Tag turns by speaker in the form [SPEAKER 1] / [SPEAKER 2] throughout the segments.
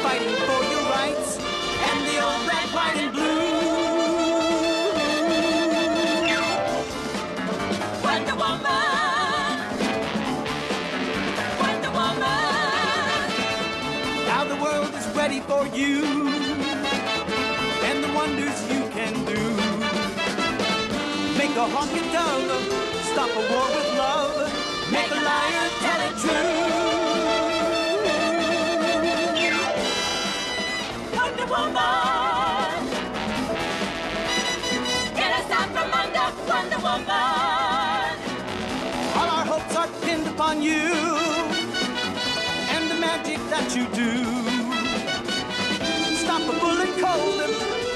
[SPEAKER 1] fighting for your rights, and the old red, white, and blue. Wonder Woman, Wonder Woman. Now the world is ready for you, and the wonders you can do. Make a honky tonk, stop a war with love, make a liar tell it true. Wonder Woman, get us out from under, Wonder Woman. All our hopes are pinned upon you, and the magic that you do. Stop a bullet cold,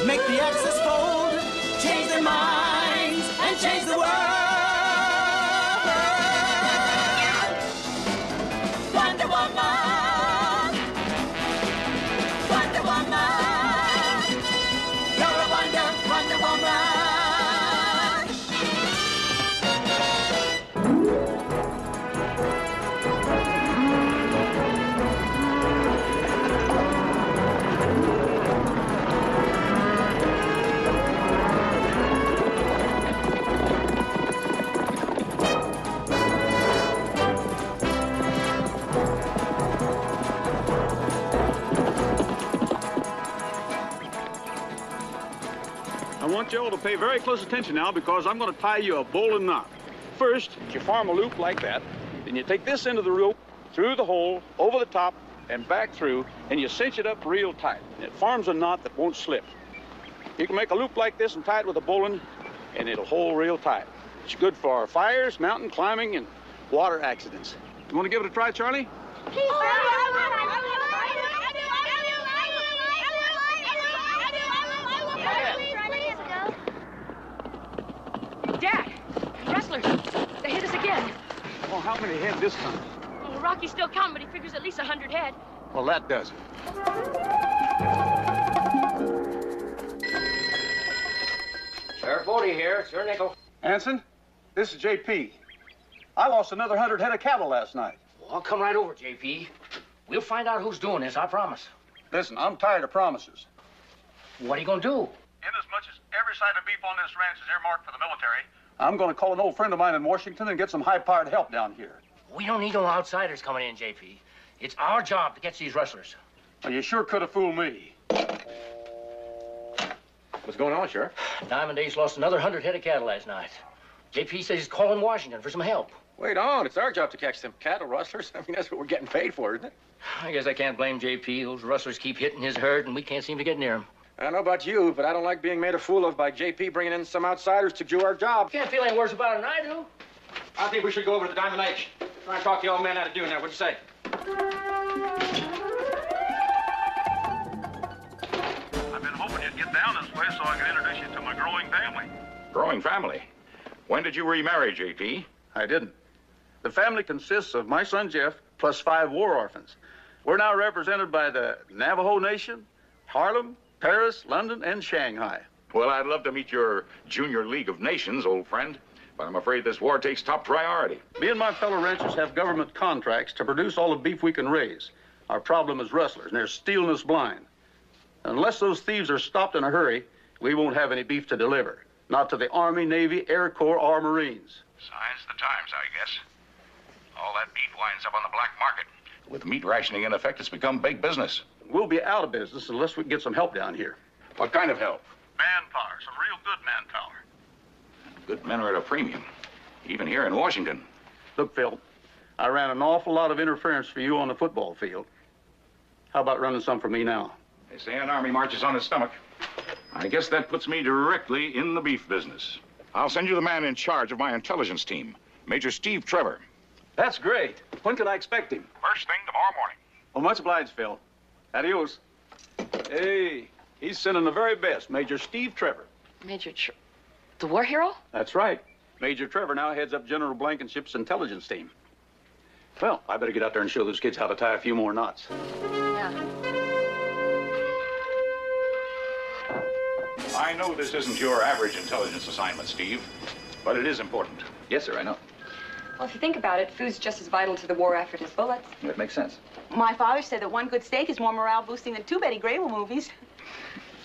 [SPEAKER 1] make the axis fold, change their minds, and change the world. Wonder Woman, Wonder Woman, you're a Wonder Woman.
[SPEAKER 2] I want you all to pay very close attention now, because I'm going to tie you a bowling knot. First, you form a loop like that. Then you take this end of the rope through the hole, over the top, and back through, and you cinch it up real tight. And it forms a knot that won't slip. You can make a loop like this and tie it with a bowline, and it'll hold real tight. It's good for fires, mountain climbing, and water accidents. You want to give it a try, Charlie?
[SPEAKER 3] Dad, wrestlers, they hit us again.
[SPEAKER 2] Oh, how many head this time?
[SPEAKER 3] Well, Rocky's still counting, but he figures at least 100 head.
[SPEAKER 2] Well, that does it.
[SPEAKER 4] Sheriff Bodie here. It's your nickel.
[SPEAKER 2] Anson, this is J.P. I lost another 100 head of cattle last night.
[SPEAKER 4] Well, I'll come right over, J.P. We'll find out who's doing this, I promise.
[SPEAKER 2] Listen, I'm tired of promises.
[SPEAKER 4] What are you gonna do?
[SPEAKER 5] Inasmuch as every side of beef on this ranch is earmarked for the military,
[SPEAKER 2] I'm going to call an old friend of mine in Washington and get some high-powered help down here.
[SPEAKER 4] We don't need no outsiders coming in, J.P. It's our job to catch these rustlers.
[SPEAKER 2] Well, you sure could have fooled me.
[SPEAKER 6] What's going on, Sheriff?
[SPEAKER 4] Diamond Ace lost another 100 head of cattle last night. J.P. says he's calling Washington for some help.
[SPEAKER 6] Wait on. It's our job to catch them cattle rustlers. I mean, that's what we're getting paid for, isn't it?
[SPEAKER 4] I guess I can't blame J.P. Those rustlers keep hitting his herd, and we can't seem to get near him.
[SPEAKER 6] I don't know about you, but I don't like being made a fool of by J.P. bringing in some outsiders to do our job.
[SPEAKER 4] Can't feel any worse about it than I do.
[SPEAKER 6] I think we should go over to the Diamond H. Try and talk the old man out of doing that. What'd you say?
[SPEAKER 5] I've been hoping you'd get down this way so I could introduce you to my growing family.
[SPEAKER 7] Growing family? When did you remarry, J.P.?
[SPEAKER 2] I didn't. The family consists of my son Jeff plus 5 war orphans. We're now represented by the Navajo Nation, Harlem, Paris, London, and Shanghai.
[SPEAKER 7] Well, I'd love to meet your Junior League of Nations, old friend, but I'm afraid this war takes top priority.
[SPEAKER 2] Me and my fellow ranchers have government contracts to produce all the beef we can raise. Our problem is rustlers, and they're stealing us blind. Unless those thieves are stopped in a hurry, we won't have any beef to deliver. Not to the Army, Navy, Air Corps, or Marines.
[SPEAKER 7] Signs of the times, I guess. All that beef winds up on the black market. With meat rationing in effect, it's become big business.
[SPEAKER 2] We'll be out of business unless we can get some help down here.
[SPEAKER 7] What kind of help?
[SPEAKER 5] Manpower, some real good manpower.
[SPEAKER 7] Good men are at a premium, even here in Washington.
[SPEAKER 2] Look, Phil, I ran an awful lot of interference for you on the football field. How about running some for me now?
[SPEAKER 7] They say an army marches on its stomach. I guess that puts me directly in the beef business. I'll send you the man in charge of my intelligence team, Major Steve Trevor.
[SPEAKER 2] That's great. When can I expect him?
[SPEAKER 7] First thing tomorrow morning.
[SPEAKER 2] Well, much obliged, Phil. Adios. Hey, he's sending the very best, Major Steve Trevor.
[SPEAKER 3] The war hero?
[SPEAKER 2] That's right. Major Trevor now heads up General Blankenship's intelligence team. Well, I better get out there and show those kids how to tie a few more knots.
[SPEAKER 3] Yeah.
[SPEAKER 7] I know this isn't your average intelligence assignment, Steve, but it is important.
[SPEAKER 6] Yes, sir, I know.
[SPEAKER 8] Well, if you think about it, food's just as vital to the war effort as bullets.
[SPEAKER 9] That makes sense.
[SPEAKER 10] My father said that one good steak is more morale-boosting than two Betty Grable movies.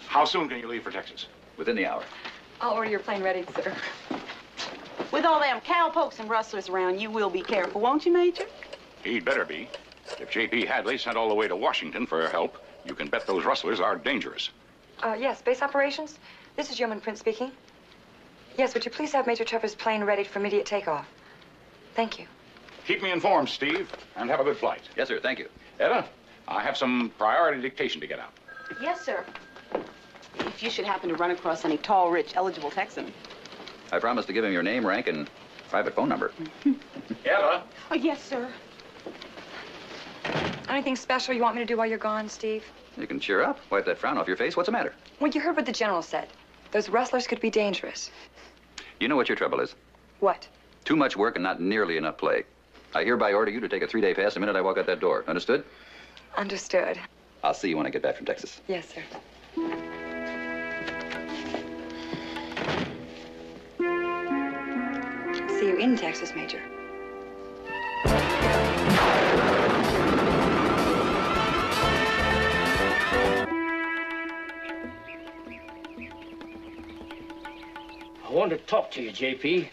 [SPEAKER 7] How soon can you leave for Texas?
[SPEAKER 9] Within the hour.
[SPEAKER 8] I'll order your plane ready, sir.
[SPEAKER 10] With all them cowpokes and rustlers around, you will be careful, won't you, Major?
[SPEAKER 7] He'd better be. If J.P. Hadley sent all the way to Washington for help, you can bet those rustlers are dangerous.
[SPEAKER 8] Yes, base operations. This is Yeoman Prince speaking. Yes, would you please have Major Trevor's plane ready for immediate takeoff? Thank you.
[SPEAKER 7] Keep me informed, Steve, and have a good flight.
[SPEAKER 9] Yes, sir. Thank you.
[SPEAKER 7] Etta, I have some priority dictation to get out.
[SPEAKER 3] Yes, sir.
[SPEAKER 10] If you should happen to run across any tall, rich, eligible Texan.
[SPEAKER 9] I promise to give him your name, rank, and private phone number.
[SPEAKER 7] Etta?
[SPEAKER 10] Oh, yes, sir.
[SPEAKER 8] Anything special you want me to do while you're gone, Steve?
[SPEAKER 9] You can cheer up. Wipe that frown off your face. What's the matter?
[SPEAKER 8] Well, you heard what the general said. Those rustlers could be dangerous.
[SPEAKER 9] You know what your trouble is?
[SPEAKER 8] What?
[SPEAKER 9] Too much work and not nearly enough play. I hereby order you to take a 3-day pass the minute I walk out that door. Understood?
[SPEAKER 8] Understood.
[SPEAKER 9] I'll see you when I get back from Texas.
[SPEAKER 8] Yes, sir. See you in Texas, Major.
[SPEAKER 4] I wanted to talk to you, J.P.,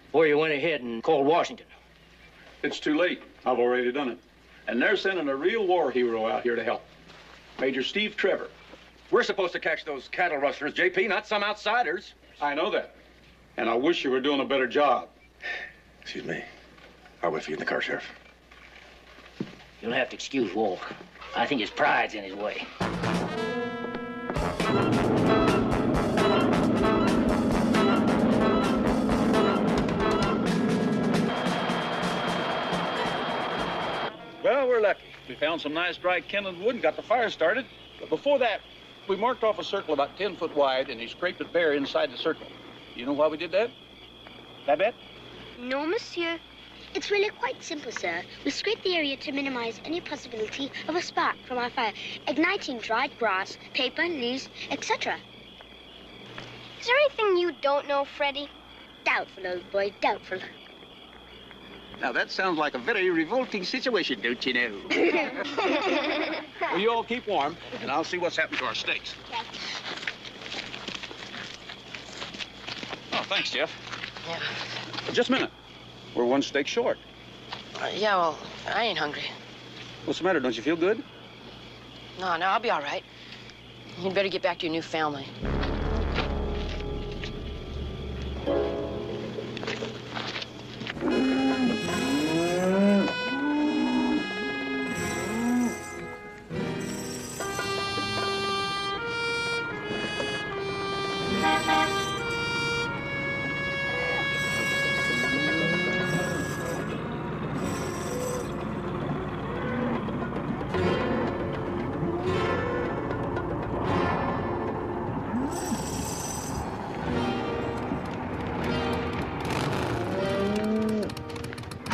[SPEAKER 4] before you went ahead and called Washington.
[SPEAKER 2] It's too late. I've already done it. And they're sending a real war hero out here to help. Major Steve Trevor.
[SPEAKER 6] We're supposed to catch those cattle rustlers, J.P., not some outsiders.
[SPEAKER 2] I know that. And I wish you were doing a better job.
[SPEAKER 6] Excuse me. I'll wait for you in the car, Sheriff.
[SPEAKER 4] You'll have to excuse Walt. I think his pride's in his way.
[SPEAKER 2] Well, we're lucky. We found some nice dry kindled wood and got the fire started. But before that, we marked off a circle about 10 foot wide, and he scraped it bare inside the circle. You know why we did that? Babette?
[SPEAKER 11] No, monsieur. It's really quite simple, sir. We scrape the area to minimize any possibility of a spark from our fire, igniting dried grass, paper, leaves, etc. Is there anything you don't know, Freddie? Doubtful, old boy, doubtful.
[SPEAKER 12] Now, that sounds like a very revolting situation, don't you know?
[SPEAKER 2] Well, you all keep warm, and I'll see what's happened to our steaks.
[SPEAKER 11] Okay.
[SPEAKER 2] Oh, thanks, Jeff.
[SPEAKER 3] Yeah.
[SPEAKER 2] Just a minute. We're one steak short.
[SPEAKER 3] Yeah, well, I ain't hungry.
[SPEAKER 2] What's the matter? Don't you feel good?
[SPEAKER 3] No, I'll be all right. You'd better get back to your new family.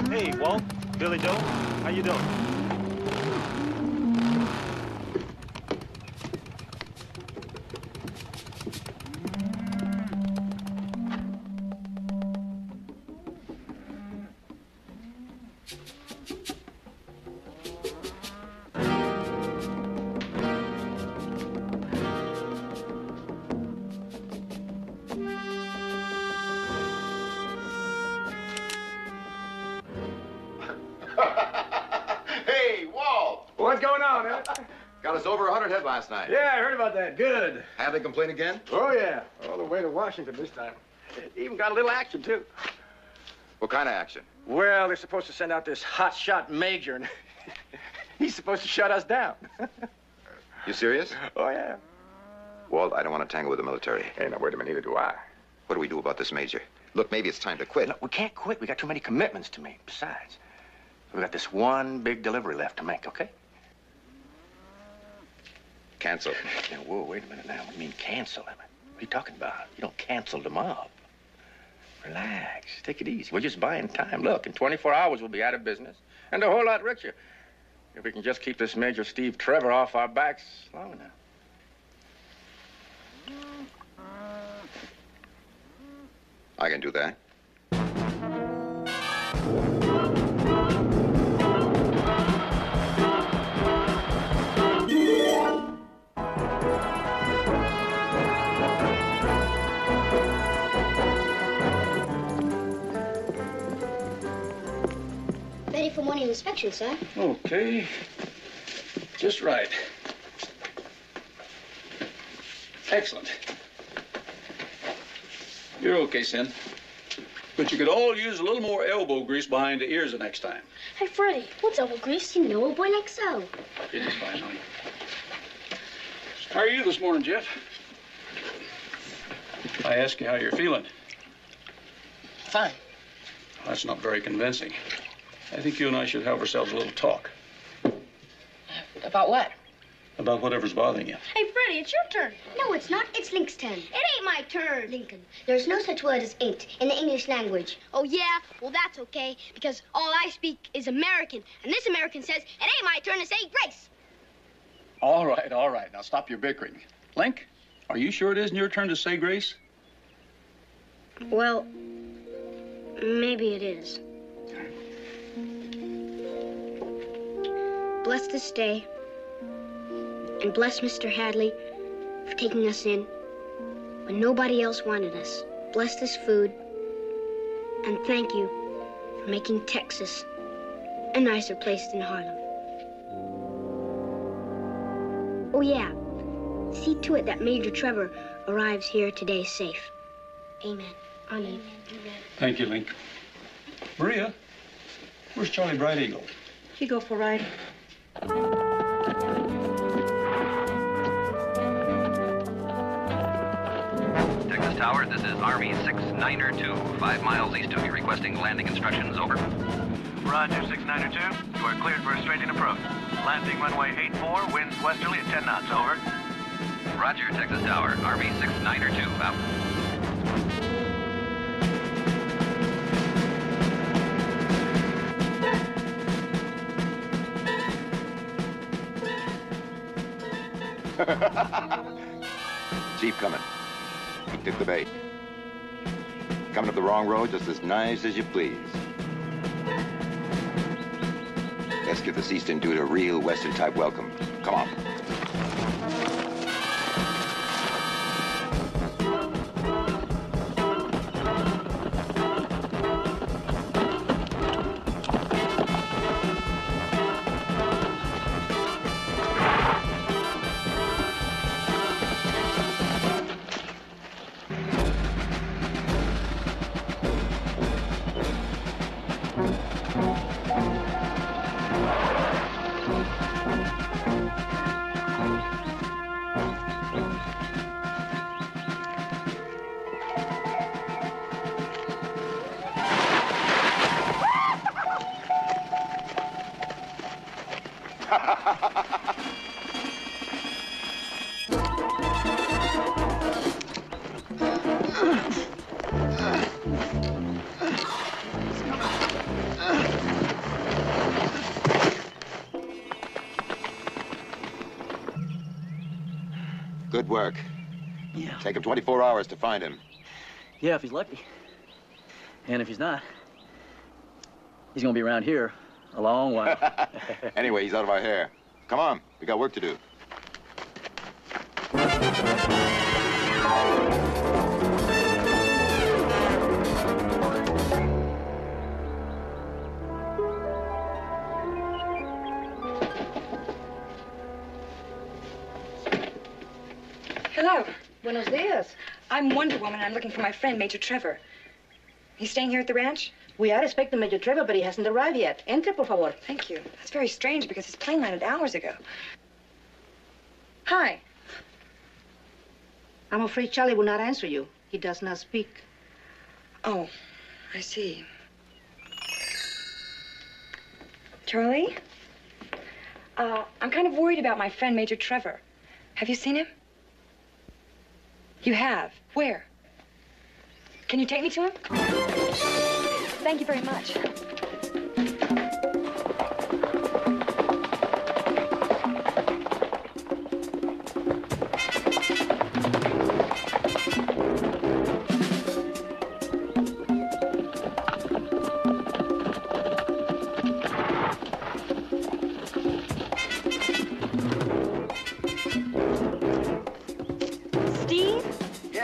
[SPEAKER 13] Hey, Walt, Billy Joe, how you doing?
[SPEAKER 6] What's going on, man?
[SPEAKER 14] Got us over 100 head last night.
[SPEAKER 6] Yeah, I heard about that. Good.
[SPEAKER 14] Have they complained again?
[SPEAKER 6] Oh, yeah. All the way to Washington this time. Even got a little action, too.
[SPEAKER 14] What kind of action?
[SPEAKER 6] Well, they're supposed to send out this hotshot major, and he's supposed to shut us down.
[SPEAKER 14] You serious?
[SPEAKER 6] Oh, yeah.
[SPEAKER 14] Walt, I don't want to tangle with the military.
[SPEAKER 6] Hey, now, wait a minute. Neither do I.
[SPEAKER 14] What do we do about this major? Look, maybe it's time to quit.
[SPEAKER 6] No, we can't quit. We got too many commitments to make. Besides, we got this one big delivery left to make, okay?
[SPEAKER 14] Cancel.
[SPEAKER 6] Now, whoa, wait a minute now. What do you mean cancel? What are you talking about? You don't cancel the mob. Relax. Take it easy. We're just buying time. Look, in 24 hours, we'll be out of business and a whole lot richer. If we can just keep this Major Steve Trevor off our backs long enough.
[SPEAKER 14] I can do that.
[SPEAKER 11] ready for morning inspection, sir.
[SPEAKER 2] Okay. Just right. Excellent. You're okay, Sin. But you could all use a little more elbow grease behind the ears the next time.
[SPEAKER 11] Hey, Freddie, what's elbow grease? You know a boy like so.
[SPEAKER 2] It is fine, honey. How are you this morning, Jeff? I ask you how you're feeling.
[SPEAKER 3] Fine.
[SPEAKER 2] That's not very convincing. I think you and I should have ourselves a little talk.
[SPEAKER 3] About what?
[SPEAKER 2] About whatever's bothering you.
[SPEAKER 11] Hey, Freddie, it's your turn. No, it's not. It's Link's turn. It ain't my turn. Lincoln, there's no such word as ain't in the English language. Oh, yeah? Well, that's okay, because all I speak is American, and this American says it ain't my turn to say grace.
[SPEAKER 2] All right, all right. Now stop your bickering. Link, are you sure it isn't your turn to say grace?
[SPEAKER 11] Well, maybe it is. Bless this day, and bless Mr. Hadley for taking us in when nobody else wanted us. Bless this food, and thank you for making Texas a nicer place than Harlem. Oh, yeah. See to it that Major Trevor arrives here today safe. Amen. Amen.
[SPEAKER 2] Thank you, Link. Maria, where's Charlie Bright Eagle?
[SPEAKER 10] You go for a ride.
[SPEAKER 9] Texas Tower, this is Army 692, 5 miles east of you, requesting landing instructions, over.
[SPEAKER 5] Roger, 692. You are cleared for a straighting approach. Landing runway 84, winds westerly at 10 knots, over.
[SPEAKER 9] Roger, Texas Tower, Army 692, out.
[SPEAKER 14] Jeep coming. He took the bait. Coming up the wrong road just as nice as you please. Let's give this Eastern dude a real Western-type welcome. Come on. Good work.
[SPEAKER 15] Yeah.
[SPEAKER 14] Take him 24 hours to find him.
[SPEAKER 15] Yeah, if he's lucky. And if he's not, he's gonna be around here a long while.
[SPEAKER 14] Anyway, he's out of our hair. Come on, we got work to do.
[SPEAKER 8] Hello.
[SPEAKER 10] Buenos dias.
[SPEAKER 8] I'm Wonder Woman. I'm looking for my friend, Major Trevor. He's staying here at the ranch?
[SPEAKER 10] We are expecting Major Trevor, but he hasn't arrived yet. Entre, por favor.
[SPEAKER 8] Thank you. That's very strange because his plane landed hours ago. Hi.
[SPEAKER 10] I'm afraid Charlie will not answer you. He does not speak.
[SPEAKER 8] Oh, I see. Charlie? I'm kind of worried about my friend, Major Trevor. Have you seen him? You have? Where? Can you take me to him? Thank you very much.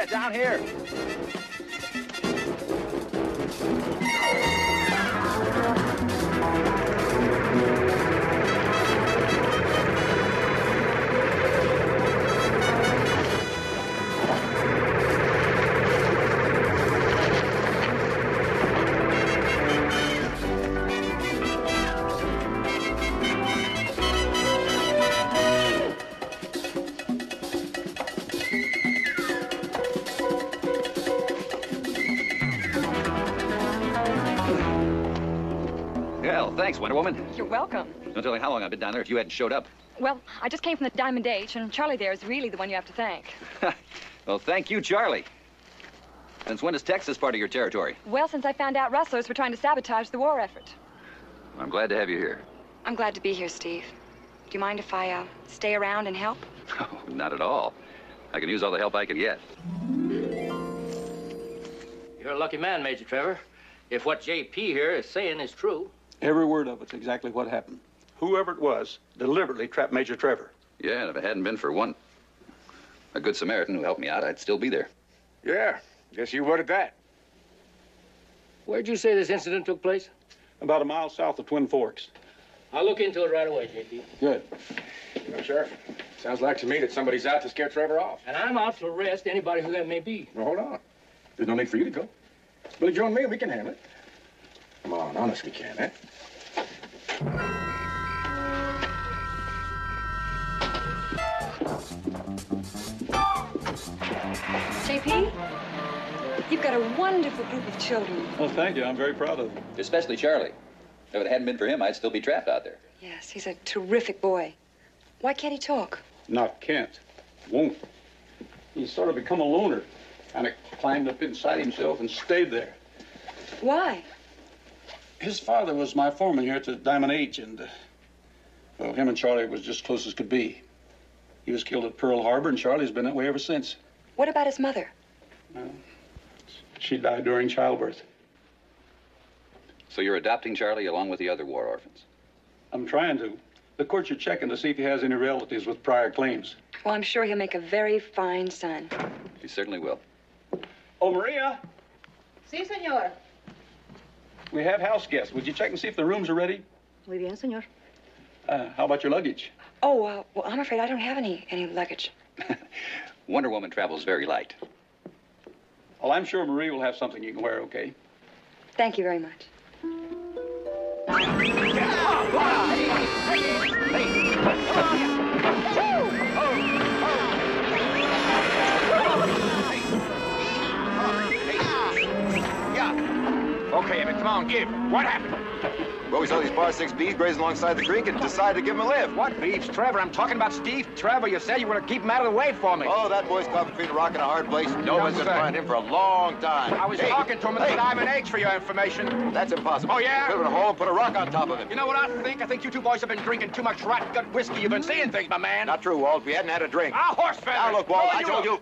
[SPEAKER 12] Down here.
[SPEAKER 9] Thanks, Wonder Woman.
[SPEAKER 8] You're welcome.
[SPEAKER 9] Don't tell me how long I've been down there if you hadn't showed up.
[SPEAKER 8] Well, I just came from the Diamond H, and Charlie there is really the one you have to thank.
[SPEAKER 9] Well, thank you, Charlie. Since when is Texas part of your territory?
[SPEAKER 8] Well, since I found out rustlers were trying to sabotage the war effort.
[SPEAKER 9] I'm glad to have you here.
[SPEAKER 8] I'm glad to be here, Steve. Do you mind if I stay around and help?
[SPEAKER 9] Oh, not at all. I can use all the help I can get.
[SPEAKER 4] You're a lucky man, Major Trevor. If what JP here is saying is true.
[SPEAKER 2] Every word of it's exactly what happened. Whoever it was deliberately trapped Major Trevor.
[SPEAKER 9] Yeah, and if it hadn't been for a good Samaritan who helped me out, I'd still be there.
[SPEAKER 6] Yeah, guess you would at that.
[SPEAKER 4] Where'd you say this incident took place?
[SPEAKER 2] About a mile south of Twin Forks.
[SPEAKER 4] I'll look into it right away, JP.
[SPEAKER 2] Good.
[SPEAKER 6] You know, Sheriff, sounds like to me that somebody's out to scare Trevor off.
[SPEAKER 4] And I'm out to arrest anybody who that may be.
[SPEAKER 6] Well, hold on. There's no need for you to go. Billy Joe and me, we can handle it. Come on, honest we can, eh?
[SPEAKER 8] JP, you've got a wonderful group of children.
[SPEAKER 2] Well, thank you. I'm very proud of them.
[SPEAKER 9] Especially Charlie. If it hadn't been for him, I'd still be trapped out there.
[SPEAKER 8] Yes, he's a terrific boy. Why can't he talk?
[SPEAKER 2] Not can't. Won't. He's sort of become a loner. Kind of climbed up inside himself and stayed there.
[SPEAKER 8] Why?
[SPEAKER 2] His father was my foreman here at the Diamond H, and, well, him and Charlie was just close as could be. He was killed at Pearl Harbor, and Charlie's been that way ever since.
[SPEAKER 8] What about his mother?
[SPEAKER 2] Well, she died during childbirth.
[SPEAKER 9] So you're adopting Charlie along with the other war orphans?
[SPEAKER 2] I'm trying to. The courts are checking to see if he has any relatives with prior claims.
[SPEAKER 8] Well, I'm sure he'll make a very fine son.
[SPEAKER 9] He certainly will.
[SPEAKER 2] Oh, Maria,
[SPEAKER 10] Sí, señor.
[SPEAKER 2] we have house guests. Would you check and see if the rooms are ready?
[SPEAKER 10] Muy bien, señor.
[SPEAKER 2] How about your luggage?
[SPEAKER 8] Oh, well, I'm afraid I don't have any luggage.
[SPEAKER 9] Wonder Woman travels very light.
[SPEAKER 2] Well, I'm sure Marie will have something you can wear, okay?
[SPEAKER 8] Thank you very much.
[SPEAKER 6] Okay, Emmett, come on, give. What happened?
[SPEAKER 14] Well, we saw these Par 6 beeves grazing alongside the creek and decided to give them a lift.
[SPEAKER 6] What beeves, Trevor? I'm talking about Steve Trevor. You said you were going to keep him out of the way for me.
[SPEAKER 14] Oh, that boy's caught between a rock and a hard place. No one's
[SPEAKER 6] No,
[SPEAKER 14] going to
[SPEAKER 6] sir.
[SPEAKER 14] find him for a long time.
[SPEAKER 6] I was talking to him at the Diamond H for your information.
[SPEAKER 14] That's impossible.
[SPEAKER 6] Oh, yeah?
[SPEAKER 14] Build a hole and put a rock on top of him.
[SPEAKER 6] You know what I think? I think you two boys have been drinking too much rot-gut whiskey. You've been seeing things, my man.
[SPEAKER 14] Not true, Walt. We hadn't had a drink.
[SPEAKER 6] Ah, horse feathers.
[SPEAKER 14] Now, look, Walt,
[SPEAKER 6] Oh,
[SPEAKER 14] I told you.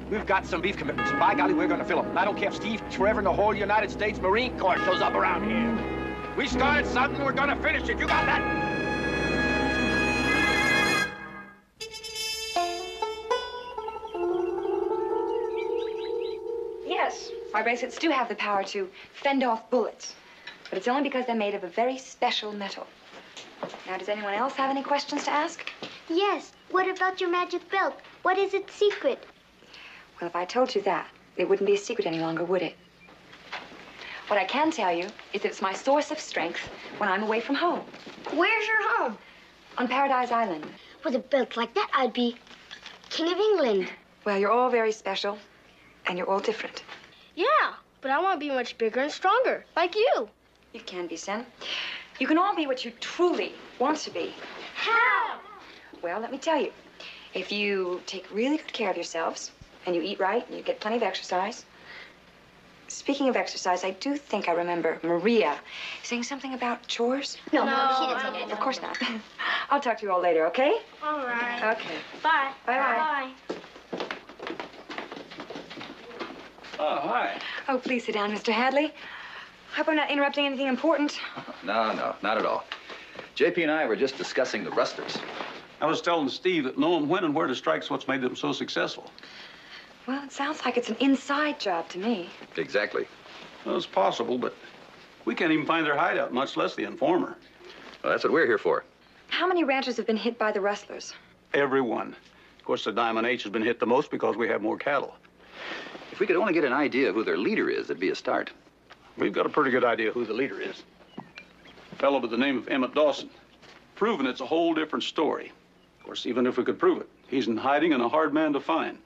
[SPEAKER 6] We've got some beef commitments. By golly, we're going to fill them. And I don't care if Steve Trevor and the whole United States Marine Corps shows up around here. We started something, we're going to finish it. You got that?
[SPEAKER 8] Yes, my bracelets do have the power to fend off bullets. But it's only because they're made of a very special metal. Now, does anyone else have any questions to ask?
[SPEAKER 11] Yes. What about your magic belt? What is its secret?
[SPEAKER 8] Well, if I told you that, it wouldn't be a secret any longer, would it? What I can tell you is that it's my source of strength when I'm away from home.
[SPEAKER 11] Where's your home?
[SPEAKER 8] On Paradise Island.
[SPEAKER 11] With a belt like that, I'd be King of England.
[SPEAKER 8] Well, you're all very special, and you're all different.
[SPEAKER 11] Yeah, but I want to be much bigger and stronger, like you.
[SPEAKER 8] You can be, Sen. You can all be what you truly want to be.
[SPEAKER 11] How?
[SPEAKER 8] Well, let me tell you. If you take really good care of yourselves, and you eat right, and you get plenty of exercise. Speaking of exercise, I do think I remember Maria saying something about chores.
[SPEAKER 11] No, she didn't say that.
[SPEAKER 8] Of course not. I'll talk to you all later, okay?
[SPEAKER 11] All right.
[SPEAKER 8] Okay.
[SPEAKER 11] Bye.
[SPEAKER 8] Bye-bye.
[SPEAKER 11] Bye.
[SPEAKER 2] Oh, hi.
[SPEAKER 8] Oh, please sit down, Mr. Hadley. Hope I'm not interrupting anything important.
[SPEAKER 9] No, not at all. JP and I were just discussing the Rustlers.
[SPEAKER 2] I was telling Steve that knowing when and where to strike's what's made them so successful.
[SPEAKER 8] Well, it sounds like it's an inside job to me.
[SPEAKER 9] Exactly.
[SPEAKER 2] Well, it's possible, but we can't even find their hideout, much less the informer.
[SPEAKER 9] Well, that's what we're here for.
[SPEAKER 8] How many ranchers have been hit by the rustlers?
[SPEAKER 2] Everyone. Of course, the Diamond H has been hit the most because we have more cattle.
[SPEAKER 9] If we could only get an idea of who their leader is, it'd be a start.
[SPEAKER 2] We've got a pretty good idea who the leader is. A fellow by the name of Emmett Dawson. Proven it's a whole different story. Of course, even if we could prove it, he's in hiding and a hard man to find.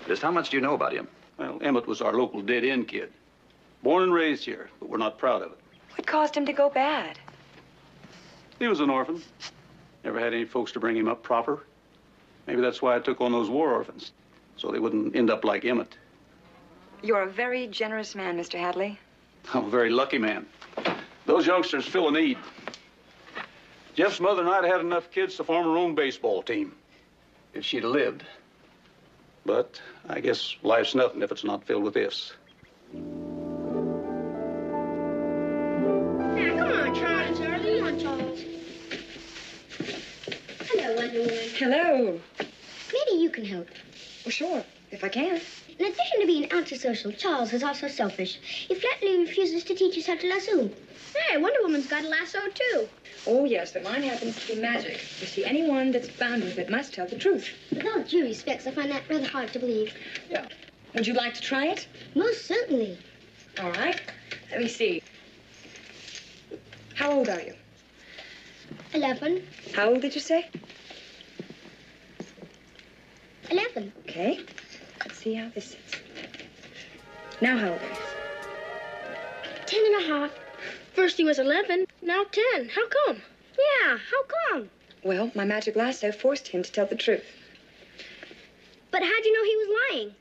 [SPEAKER 9] Just how much do you know about him?
[SPEAKER 2] Well, Emmett was our local dead-end kid. Born and raised here, but we're not proud of it.
[SPEAKER 8] What caused him to go bad?
[SPEAKER 2] He was an orphan. Never had any folks to bring him up proper. Maybe that's why I took on those war orphans, so they wouldn't end up like Emmett.
[SPEAKER 8] You're a very generous man, Mr. Hadley.
[SPEAKER 2] I'm a very lucky man. Those youngsters fill a need. Jeff's mother and I'd had enough kids to form our own baseball team, if she'd have lived. But I guess life's nothing if it's not filled with ifs.
[SPEAKER 11] Now, come on, Charles, early. Come on, Charles. Hello, Wonder Woman.
[SPEAKER 8] Hello.
[SPEAKER 11] Maybe you can help.
[SPEAKER 8] Well, sure, if I can.
[SPEAKER 11] In addition to being antisocial, Charles is also selfish. He flatly refuses to teach us how to lasso. Hey, Wonder Woman's got a lasso, too.
[SPEAKER 8] Oh, yes, but mine happens to be magic. You see, anyone that's bound with it must tell the truth.
[SPEAKER 11] With all due respect, I find that rather hard to believe.
[SPEAKER 8] Yeah. Would you like to try it?
[SPEAKER 11] Most certainly.
[SPEAKER 8] All right. Let me see. How old are you?
[SPEAKER 11] 11.
[SPEAKER 8] How old did you say?
[SPEAKER 11] 11.
[SPEAKER 8] Okay. Let's see how this sits. Now how old are you?
[SPEAKER 11] 10 and a half. First he was 11, now 10. How come? Yeah, how come?
[SPEAKER 8] Well, my magic lasso forced him to tell the truth.
[SPEAKER 11] But how'd you know he was lying?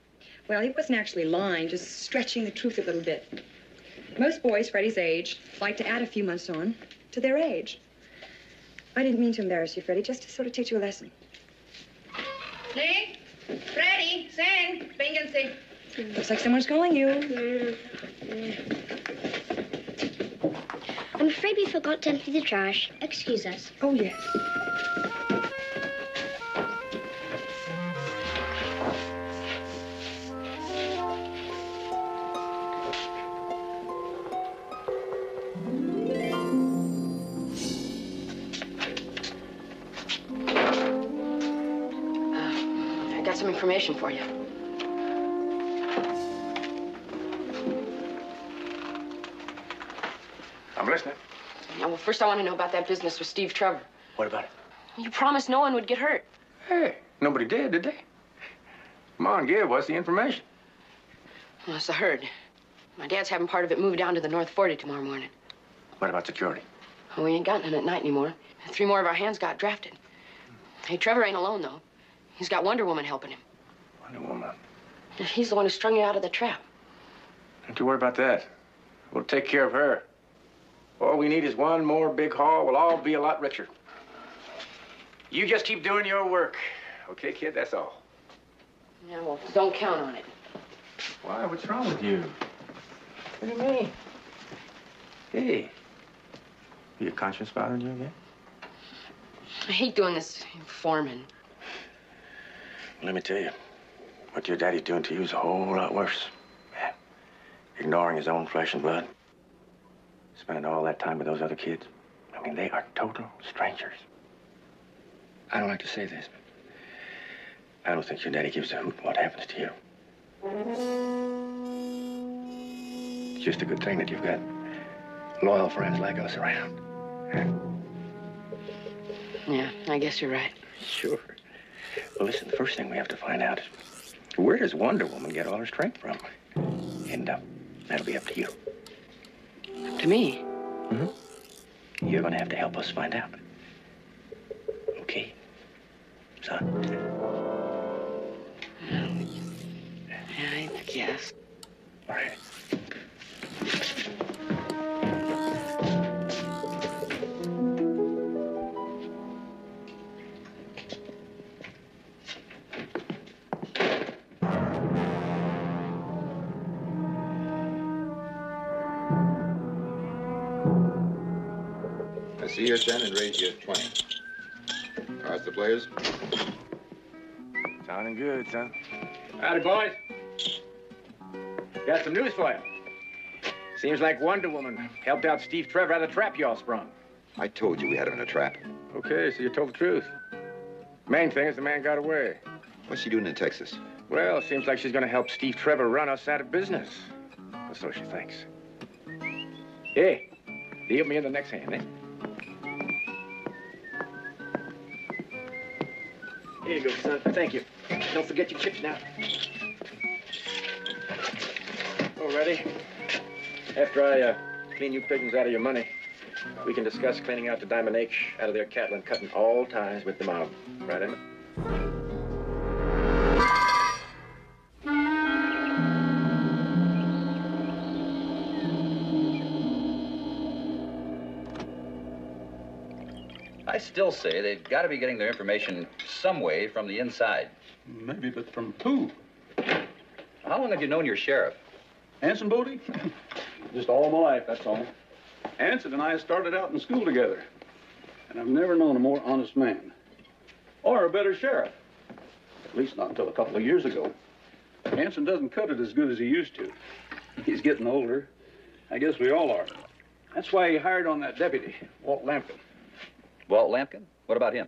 [SPEAKER 8] Well, he wasn't actually lying, just stretching the truth a little bit. Most boys Freddie's age like to add a few months on to their age. I didn't mean to embarrass you, Freddie, just to sort of teach you a lesson. Nick, Freddie, Sang, Bingency. Looks like someone's calling you.
[SPEAKER 11] I'm afraid we forgot to empty the trash. Excuse us.
[SPEAKER 8] Oh, yes.
[SPEAKER 3] I got some information for you.
[SPEAKER 6] I'm listening.
[SPEAKER 3] Now, well, first I want to know about that business with Steve Trevor.
[SPEAKER 6] What about it?
[SPEAKER 3] You promised no one would get hurt.
[SPEAKER 6] Hey, nobody did they? Come on, give us the information.
[SPEAKER 3] Well, it's a herd. My dad's having part of it moved down to the North 40 tomorrow morning.
[SPEAKER 6] What about security?
[SPEAKER 3] Well, we ain't got none at night anymore. 3 more of our hands got drafted. Hey, Trevor ain't alone, though. He's got Wonder Woman helping him.
[SPEAKER 6] Wonder Woman.
[SPEAKER 3] He's the one who strung you out of the trap.
[SPEAKER 6] Don't you worry about that. We'll take care of her. All we need is one more big haul. We'll all be a lot richer. You just keep doing your work. Okay, kid? That's all.
[SPEAKER 3] Yeah, well, don't count on it.
[SPEAKER 6] Why? What's wrong with you? What do you mean? Hey. Your conscience bothering you again?
[SPEAKER 3] I hate doing this foreman.
[SPEAKER 6] Let me tell you, what your daddy's doing to you is a whole lot worse. Yeah. Ignoring his own flesh and blood. Spending all that time with those other kids. I mean, they are total strangers. I don't like to say this, but I don't think your daddy gives a hoot what happens to you. It's just a good thing that you've got loyal friends like us around.
[SPEAKER 3] Yeah, I guess you're right.
[SPEAKER 6] Sure. Well, listen, the first thing we have to find out is where does Wonder Woman get all her strength from? And that'll be up to you.
[SPEAKER 3] To me?
[SPEAKER 6] Mm-hmm. You're gonna have to help us find out. Okay, son?
[SPEAKER 3] Yeah, I guess.
[SPEAKER 6] All right.
[SPEAKER 14] I see your 10 and raise you 20. How's the players?
[SPEAKER 6] Sounding good, son. Howdy, boys. Got some news for you. Seems like Wonder Woman helped out Steve Trevor out of the trap y'all sprung.
[SPEAKER 14] I told you we had him in a trap.
[SPEAKER 6] Okay, so you told the truth. Main thing is the man got away.
[SPEAKER 14] What's she doing in Texas?
[SPEAKER 6] Well, seems like she's gonna help Steve Trevor run us out of business. Or so she thinks. Hey, deal me in the next hand, eh?
[SPEAKER 15] Here you go, son. Thank you. Don't forget your chips now.
[SPEAKER 6] Oh, ready? After I clean you pigeons out of your money, we can discuss cleaning out the Diamond H out of their cattle and cutting all ties with the mob. Right, Emmett?
[SPEAKER 9] I still say they've got to be getting their information some way from the inside.
[SPEAKER 16] Maybe, but from who?
[SPEAKER 9] How long have you known your sheriff?
[SPEAKER 16] Anson Bodie?
[SPEAKER 2] Just all my life, that's all. Anson and I started out in school together. And I've never known a more honest man. Or a better sheriff. At least not until a couple of years ago. Anson doesn't cut it as good as he used to. He's getting older. I guess we all are. That's why he hired on that deputy, Walt Lampkin.
[SPEAKER 9] Walt Lampkin? What about him?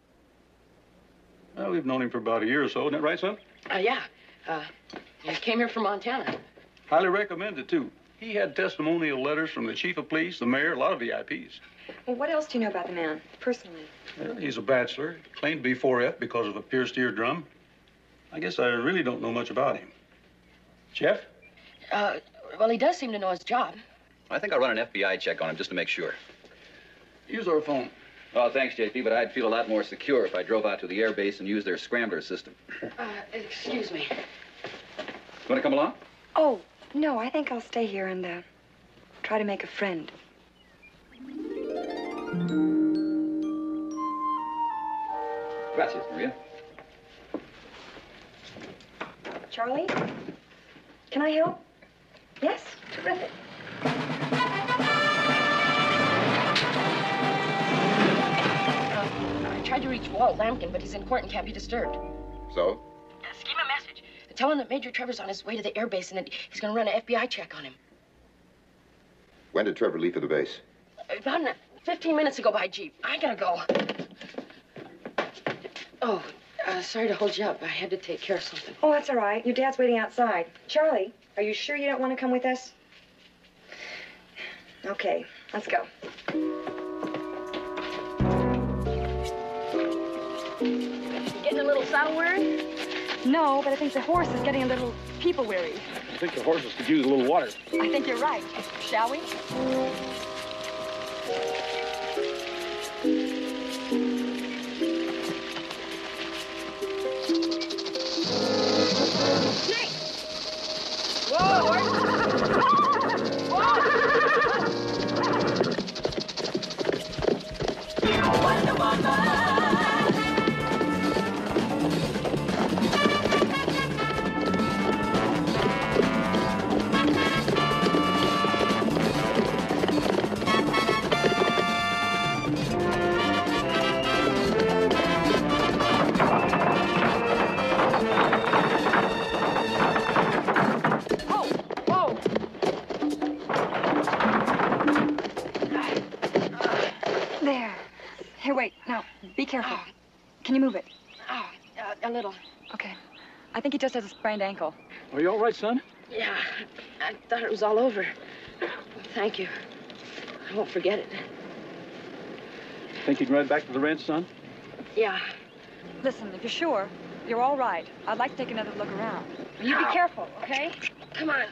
[SPEAKER 2] Well, we've known him for about a year or so, isn't that right, son?
[SPEAKER 3] Yeah. He came here from Montana.
[SPEAKER 2] Highly recommended, too. He had testimonial letters from the chief of police, the mayor, a lot of VIPs.
[SPEAKER 8] Well, what else do you know about the man, personally?
[SPEAKER 2] Well, he's a bachelor. Claimed to be 4F because of a pierced eardrum. I guess I really don't know much about him. Jeff?
[SPEAKER 3] Well, he does seem to know his job.
[SPEAKER 9] I think I'll run an FBI check on him just to make sure.
[SPEAKER 2] Use our phone.
[SPEAKER 9] Oh, thanks, JP, but I'd feel a lot more secure if I drove out to the air base and used their scrambler system.
[SPEAKER 3] Excuse me.
[SPEAKER 9] Want to come along?
[SPEAKER 8] Oh, no, I think I'll stay here and try to make a friend.
[SPEAKER 9] Gracias, Maria.
[SPEAKER 8] Charlie? Can I help? Yes? Terrific.
[SPEAKER 3] I tried to reach Walt Lampkin, but he's in court and can't be disturbed.
[SPEAKER 14] So?
[SPEAKER 3] Just give him a message. Tell him that Major Trevor's on his way to the air base and that he's going to run an FBI check on him.
[SPEAKER 14] When did Trevor leave for the base?
[SPEAKER 3] About 15 minutes ago by Jeep. I gotta go. Oh, sorry to hold you up. I had to take care of something.
[SPEAKER 8] Oh, that's all right. Your dad's waiting outside. Charlie, are you sure you don't want to come with us? Okay, let's go.
[SPEAKER 3] Getting a little saddle weary?
[SPEAKER 8] No, but I think the horse is getting a little people weary.
[SPEAKER 2] I think the horses could use a little water.
[SPEAKER 8] I think you're right. Shall we? Be careful. Can you move it?
[SPEAKER 3] A little.
[SPEAKER 8] Okay. I think he just has a sprained ankle.
[SPEAKER 2] Are you all right, son?
[SPEAKER 3] Yeah. I thought it was all over. Thank you. I won't forget it.
[SPEAKER 2] Think you can ride back to the ranch, son?
[SPEAKER 3] Yeah.
[SPEAKER 8] Listen, if you're sure, you're all right. I'd like to take another look around. You be careful, okay?
[SPEAKER 3] Come on.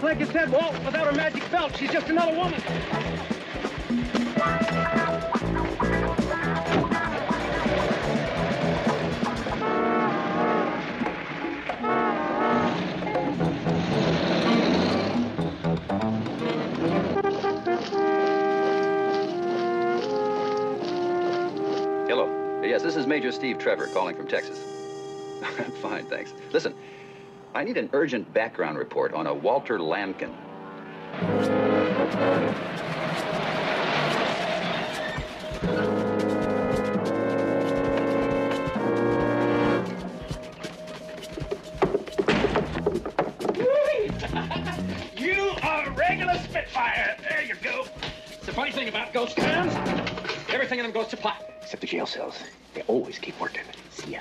[SPEAKER 4] Like you said, Walt, without her magic belt, she's just another woman.
[SPEAKER 9] Hello. Yes, this is Major Steve Trevor calling from Texas. Fine, thanks. Listen. I need an urgent background report on a Walter Lampkin.
[SPEAKER 6] ghost towns, everything in them goes to pot. Except the jail cells. They always keep working. See ya.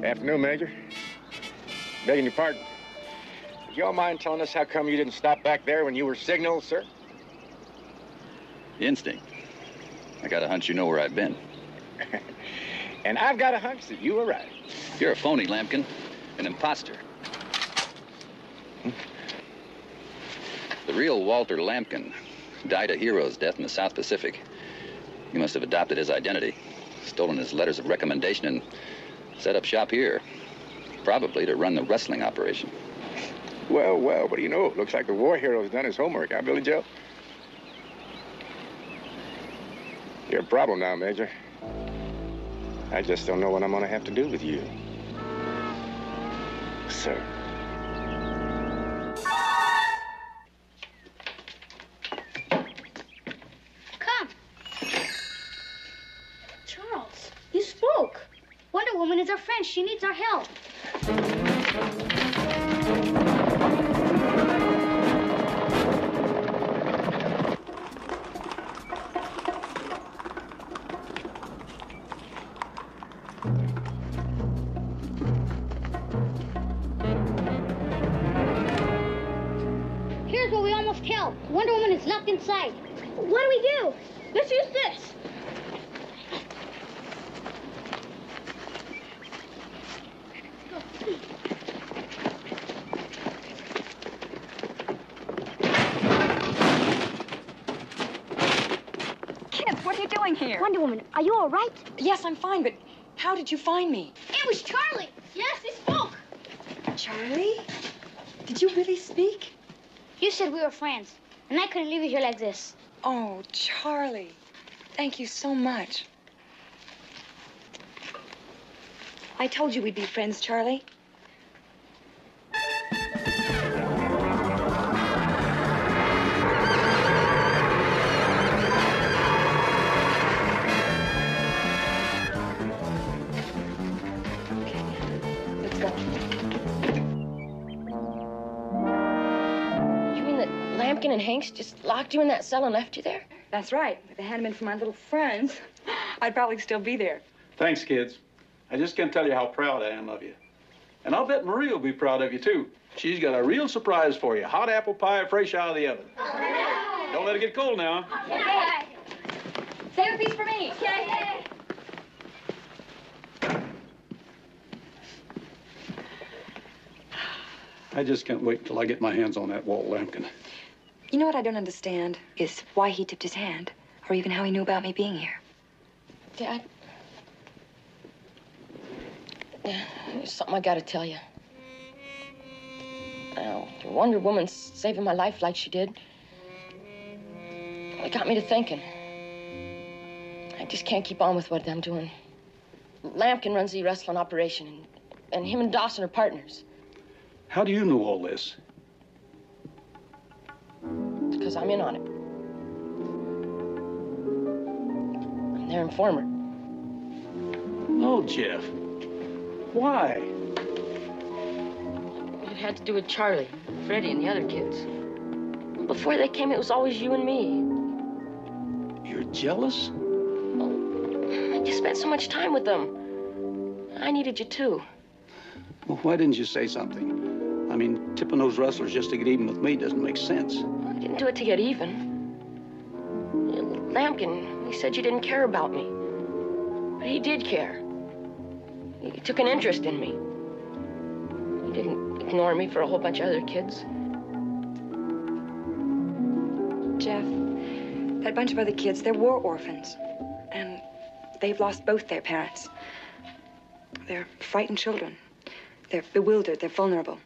[SPEAKER 6] Afternoon, Major. Begging your pardon. Would you all mind telling us how come you didn't stop back there when you were signaled, sir?
[SPEAKER 9] Instinct. I got a hunch you know where I've been.
[SPEAKER 6] And I've got a hunch that you were right.
[SPEAKER 9] You're a phony, Lampkin. An imposter. The real Walter Lampkin died a hero's death in the South Pacific. You must have adopted his identity, stolen his letters of recommendation, and set up shop here. Probably to run the wrestling operation.
[SPEAKER 6] Well, what do you know? Looks like the war hero's done his homework, huh, Billy Joe? You're a problem now, Major. I just don't know what I'm gonna have to do with you. Sir.
[SPEAKER 11] Come. Charles, you spoke. Wonder Woman is our friend. She needs our help. Here's what we almost killed. Wonder Woman is locked inside. What do we do? Let's use this.
[SPEAKER 8] What are you doing here?
[SPEAKER 11] Wonder Woman, are you all right?
[SPEAKER 8] Yes, I'm fine, but how did you find me?
[SPEAKER 11] It was Charlie. Yes, he spoke.
[SPEAKER 8] Charlie? Did you really speak?
[SPEAKER 11] You said we were friends, and I couldn't leave you here like this.
[SPEAKER 8] Oh, Charlie. Thank you so much. I told you we'd be friends, Charlie.
[SPEAKER 3] Lampkin and Hanks just locked you in that cell and left you there?
[SPEAKER 8] That's right. If they hadn't been for my little friends, I'd probably still be there.
[SPEAKER 16] Thanks, kids. I just can't tell you how proud I am of you. And I'll bet Marie will be proud of you, too. She's got a real surprise for you. Hot apple pie fresh out of the oven. Don't let it get cold now.
[SPEAKER 8] Okay. Save a piece for me. Okay.
[SPEAKER 16] I just can't wait until I get my hands on that Walt Lampkin.
[SPEAKER 8] You know what I don't understand is why he tipped his hand, or even how he knew about me being here.
[SPEAKER 3] Dad, there's something I gotta tell you. Now, Wonder Woman saving my life like she did, it got me to thinking. I just can't keep on with what I'm doing. Lampkin runs the wrestling operation, and and him and Dawson are partners.
[SPEAKER 16] How do you know all this?
[SPEAKER 3] Because I'm in on it. I'm their informer.
[SPEAKER 16] No, Jeff. Why?
[SPEAKER 3] It had to do with Charlie, Freddie, and the other kids. Before they came, it was always you and me.
[SPEAKER 16] You're jealous?
[SPEAKER 3] You spent so much time with them. I needed you, too.
[SPEAKER 16] Well, why didn't you say something? I mean, tipping those rustlers just to get even with me doesn't make sense.
[SPEAKER 3] I didn't do it to get even. Lampkin, he said you didn't care about me. But he did care. He took an interest in me. He didn't ignore me for a whole bunch of other kids.
[SPEAKER 8] Jeff, that bunch of other kids, they're war orphans. And they've lost both their parents. They're frightened children. They're bewildered. They're vulnerable.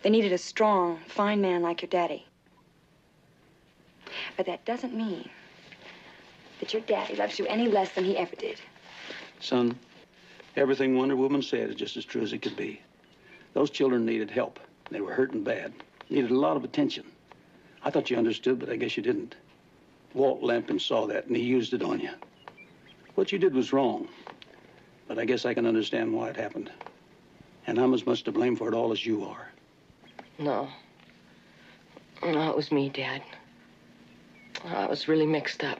[SPEAKER 8] They needed a strong, fine man like your daddy. But that doesn't mean that your daddy loves you any less than he ever did.
[SPEAKER 16] Son, everything Wonder Woman said is just as true as it could be. Those children needed help. They were hurting bad. Needed a lot of attention. I thought you understood, but I guess you didn't. Walt Lampkin saw that, and he used it on you. What you did was wrong, but I guess I can understand why it happened. And I'm as much to blame for it all as you are.
[SPEAKER 3] No. No, it was me, Dad. I was really mixed up.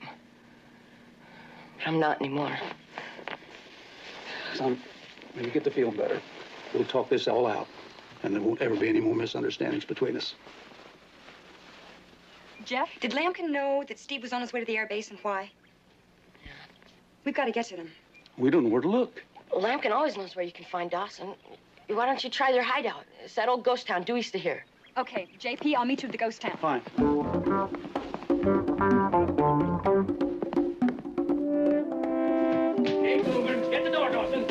[SPEAKER 3] But I'm not anymore.
[SPEAKER 16] Son, when you get to feel better, we'll talk this all out, and there won't ever be any more misunderstandings between us.
[SPEAKER 8] Jeff, did Lampkin know that Steve was on his way to the air base and why?
[SPEAKER 3] Yeah.
[SPEAKER 8] We've got to get to them.
[SPEAKER 16] We don't know where to look.
[SPEAKER 3] Lampkin always knows where you can find Dawson. Why don't you try their hideout? It's that old ghost town due east of here.
[SPEAKER 8] Okay, JP, I'll meet you at the ghost town.
[SPEAKER 16] Fine.
[SPEAKER 4] Hey, moving. Get the door, Dawson.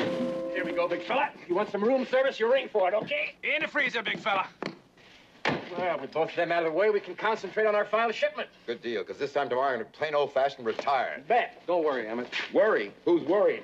[SPEAKER 4] Here we go, big fella. You want some room service, you ring for it, okay?
[SPEAKER 5] In the freezer, big fella.
[SPEAKER 4] Well, with both of them out of the way, we can concentrate on our final shipment.
[SPEAKER 14] Good deal, because this time tomorrow I'm going to plain old-fashioned retire.
[SPEAKER 4] Bet. Don't worry, Emmett. Worry? Who's worried?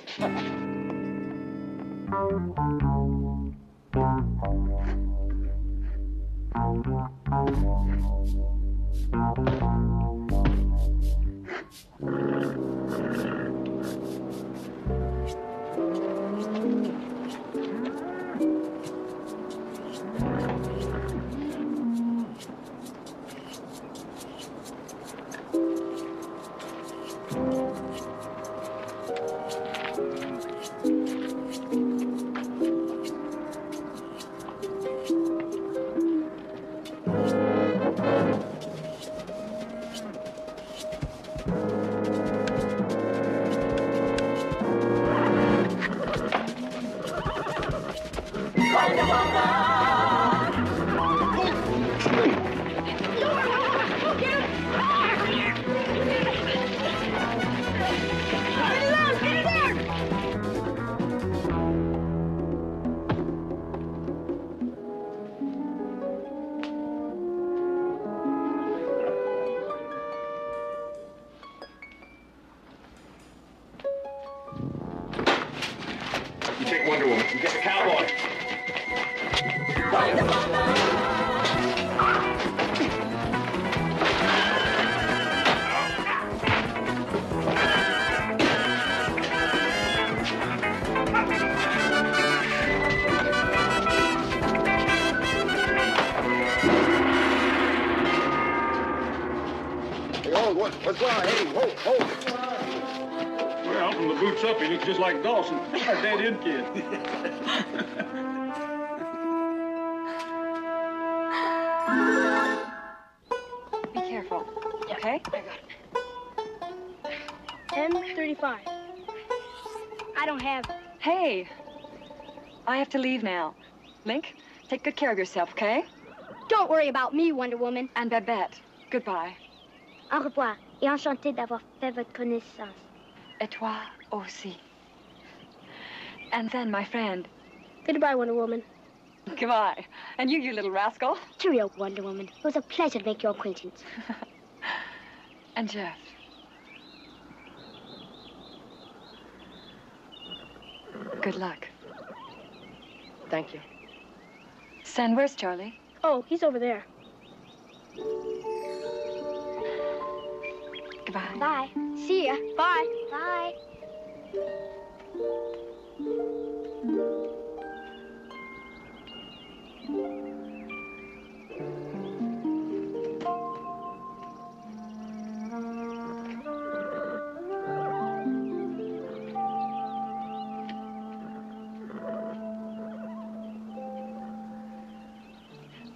[SPEAKER 6] You take Wonder Woman. You get the cowboy.
[SPEAKER 14] What's going on? Hey, hold.
[SPEAKER 16] Well, from the boots up, he looks just like Dawson, our dead-end kid.
[SPEAKER 8] Be careful, okay?
[SPEAKER 3] I got it.
[SPEAKER 11] M35. I don't have it.
[SPEAKER 8] Hey, I have to leave now. Link, take good care of yourself, okay?
[SPEAKER 11] Don't worry about me, Wonder Woman.
[SPEAKER 8] And Babette, goodbye.
[SPEAKER 11] Au revoir et enchanté d'avoir fait votre connaissance.
[SPEAKER 8] Et toi aussi. And then, my friend.
[SPEAKER 11] Goodbye, Wonder Woman.
[SPEAKER 8] Goodbye. And you little rascal.
[SPEAKER 11] Cheerio, Wonder Woman. It was a pleasure to make your acquaintance.
[SPEAKER 8] And Jeff. Good luck.
[SPEAKER 3] Thank you.
[SPEAKER 8] Son, where's Charlie?
[SPEAKER 11] Oh, he's over there.
[SPEAKER 8] Goodbye.
[SPEAKER 11] Bye. See ya. Bye. Bye.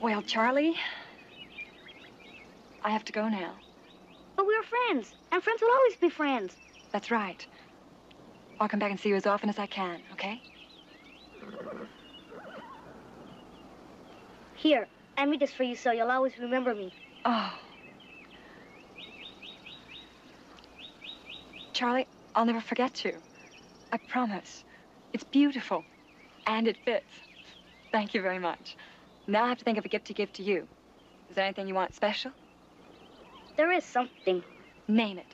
[SPEAKER 8] Well, Charlie, I have to go now.
[SPEAKER 11] But we're friends, and friends will always be friends.
[SPEAKER 8] That's right. I'll come back and see you as often as I can, okay?
[SPEAKER 11] Here, I made this for you so you'll always remember me.
[SPEAKER 8] Oh. Charlie, I'll never forget you. I promise. It's beautiful, and it fits. Thank you very much. Now I have to think of a gift to give to you. Is there anything you want special?
[SPEAKER 11] There is something.
[SPEAKER 8] Name it.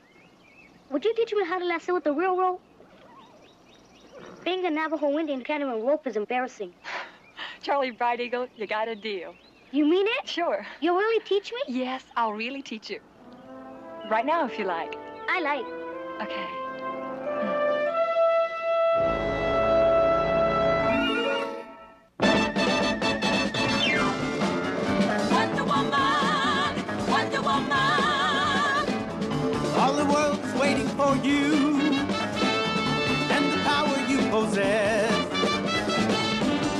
[SPEAKER 11] Would you teach me how to lasso with the real rope? Being a Navajo Indian can't even rope is embarrassing.
[SPEAKER 8] Charlie Bright Eagle, you got a deal.
[SPEAKER 11] You mean it?
[SPEAKER 8] Sure.
[SPEAKER 11] You'll really teach me?
[SPEAKER 8] Yes, I'll really teach you. Right now, if you like.
[SPEAKER 11] I like.
[SPEAKER 8] Okay.
[SPEAKER 1] All the world's waiting for you and the power you possess.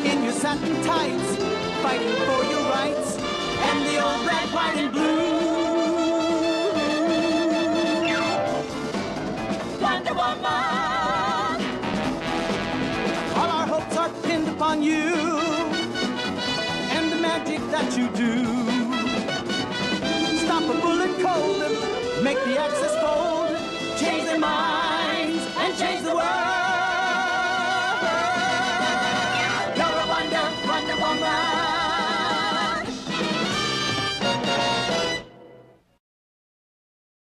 [SPEAKER 1] In your satin tights, fighting for your rights and the old red, white, and blue. Wonder Woman. All our hopes are pinned upon you and the magic that you do. Stop a bullet cold and make the access